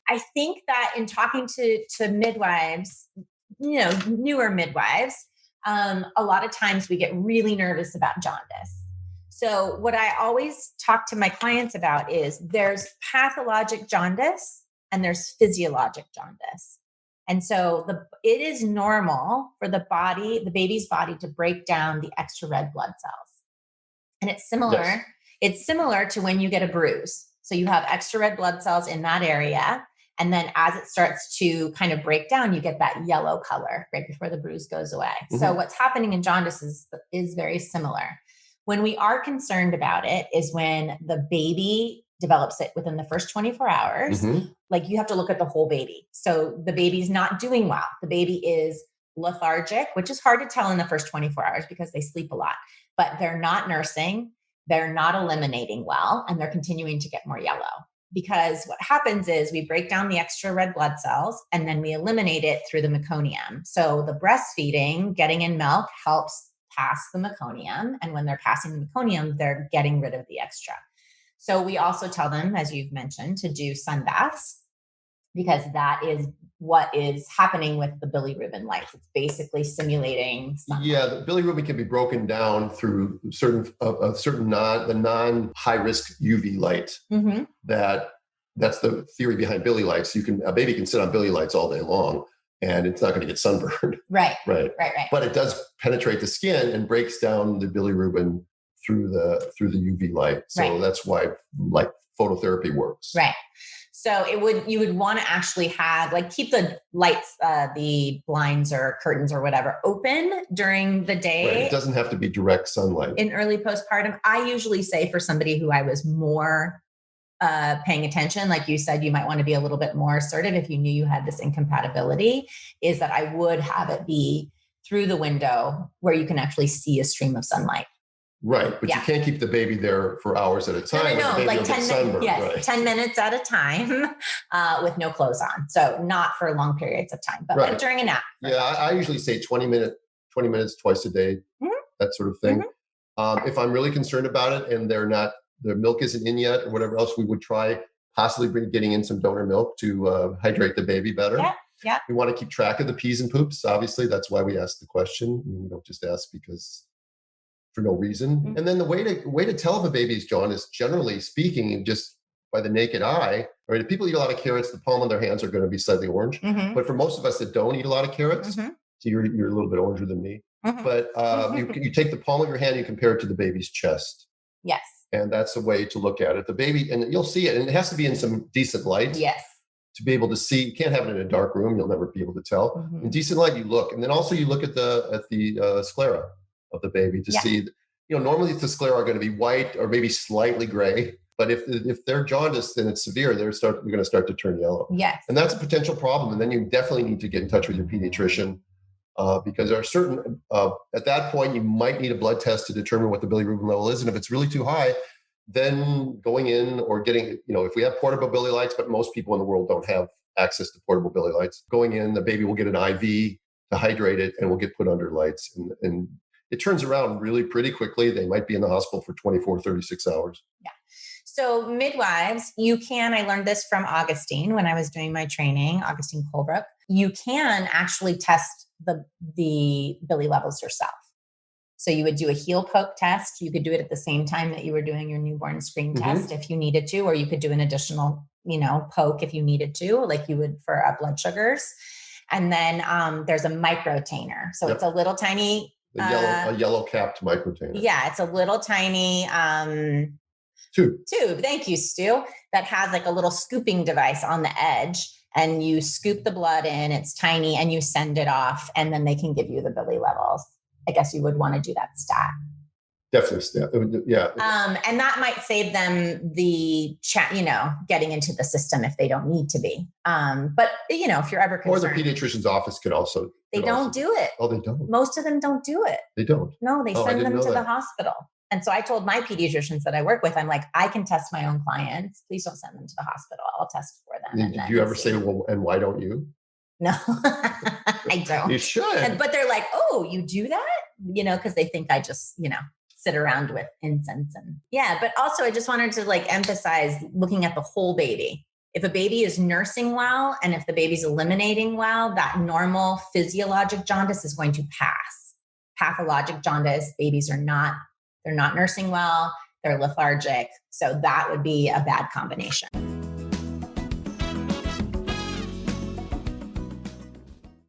I think that in talking to midwives, newer midwives, a lot of times we get really nervous about jaundice. So what I always talk to my clients about is there's pathologic jaundice and there's physiologic jaundice. And so it is normal for the baby's body to break down the extra red blood cells. And it's similar. Yes. It's similar to when you get a bruise. So you have extra red blood cells in that area. And then as it starts to kind of break down, you get that yellow color right before the bruise goes away. Mm-hmm. So what's happening in jaundice is very similar. When we are concerned about it is when the baby develops it within the first 24 hours. Mm-hmm. Like you have to look at the whole baby. So the baby's not doing well. The baby is lethargic, which is hard to tell in the first 24 hours because they sleep a lot, but they're not nursing. They're not eliminating well, and they're continuing to get more yellow. Because what happens is we break down the extra red blood cells and then we eliminate it through the meconium. So the breastfeeding, getting in milk helps pass the meconium. And when they're passing the meconium, they're getting rid of the extra. So we also tell them, as you've mentioned, to do sun baths because that is what is happening with the bilirubin lights. It's basically simulating sunlight. Yeah, the bilirubin can be broken down through the non-high risk UV light. Mm-hmm. That's the theory behind Billy lights. A baby can sit on Billy lights all day long and it's not going to get sunburned. Right. But it does penetrate the skin and breaks down the bilirubin through the UV light. So that's why light phototherapy works. Right. So you would want to actually have keep the lights, the blinds or curtains or whatever open during the day. Right. It doesn't have to be direct sunlight. In early postpartum, I usually say for somebody who I was more paying attention, like you said, you might want to be a little bit more assertive if you knew you had this incompatibility, is that I would have it be through the window where you can actually see a stream of sunlight. Right. But you can't keep the baby there for hours at a time. No, like 10 minutes. Yes, right. 10 minutes at a time with no clothes on. So not for long periods of time, but like during a nap. Yeah, I usually say 20 minutes twice a day, mm-hmm. that sort of thing. Mm-hmm. If I'm really concerned about it and the milk isn't in yet or whatever else, we would try possibly getting in some donor milk to hydrate the baby better. Yeah. We want to keep track of the pees and poops. Obviously, that's why we ask the question. We don't just ask because for no reason. Mm-hmm. And then the way to tell if a baby's jaundice, generally speaking, just by the naked eye, right? If people eat a lot of carrots, the palm of their hands are going to be slightly orange. Mm-hmm. But for most of us that don't eat a lot of carrots, mm-hmm. so you're a little bit oranger than me. Mm-hmm. But you take the palm of your hand, you compare it to the baby's chest. Yes. And that's the way to look at it. The baby, and you'll see it, and it has to be in some decent light. Yes. To be able to see, you can't have it in a dark room. You'll never be able to tell. Mm-hmm. In decent light, you look, and then also you look at the sclera of the baby to see. Normally the sclera are going to be white or maybe slightly gray, but if they're jaundiced and it's severe, they're going to start to turn yellow. Yes, and that's a potential problem. And then you definitely need to get in touch with your pediatrician because there are certain. At that point, you might need a blood test to determine what the bilirubin level is, and if it's really too high, then going in or getting, if we have portable Billy lights, but most people in the world don't have access to portable Billy lights, going in, the baby will get an IV to hydrate it and will get put under lights. And it turns around really pretty quickly. They might be in the hospital for 24, 36 hours. Yeah. So midwives, I learned this from Augustine when I was doing my training, Augustine Colebrook. You can actually test the Billy levels yourself. So you would do a heel poke test. You could do it at the same time that you were doing your newborn screen mm-hmm. test if you needed to, or you could do an additional, poke if you needed to, like you would for blood sugars. And then there's a microtainer. So It's a little tiny... a yellow capped microtainer. Yeah, it's a little tiny tube. Thank you, Stu. That has like a little scooping device on the edge. And you scoop the blood in, it's tiny, and you send it off, and then they can give you the Billy levels. I guess you would want to do that stat. Definitely stat. Yeah. And that might save them the getting into the system if they don't need to be. But if you're ever concerned. Or the pediatrician's office could also. They don't do it. Oh, they don't? Most of them don't do it. They don't? No, they send them to the hospital. And so I told my pediatricians that I work with, I'm like, I can test my own clients. Please don't send them to the hospital. I'll test for them. Did you ever say, well, and why don't you? No, I don't. You should. But they're like, oh, you do that? Because they think I just, sit around with incense. But also I just wanted to emphasize looking at the whole baby. If a baby is nursing well and if the baby's eliminating well, that normal physiologic jaundice is going to pass. Pathologic jaundice, babies they're not nursing well, they're lethargic. So that would be a bad combination.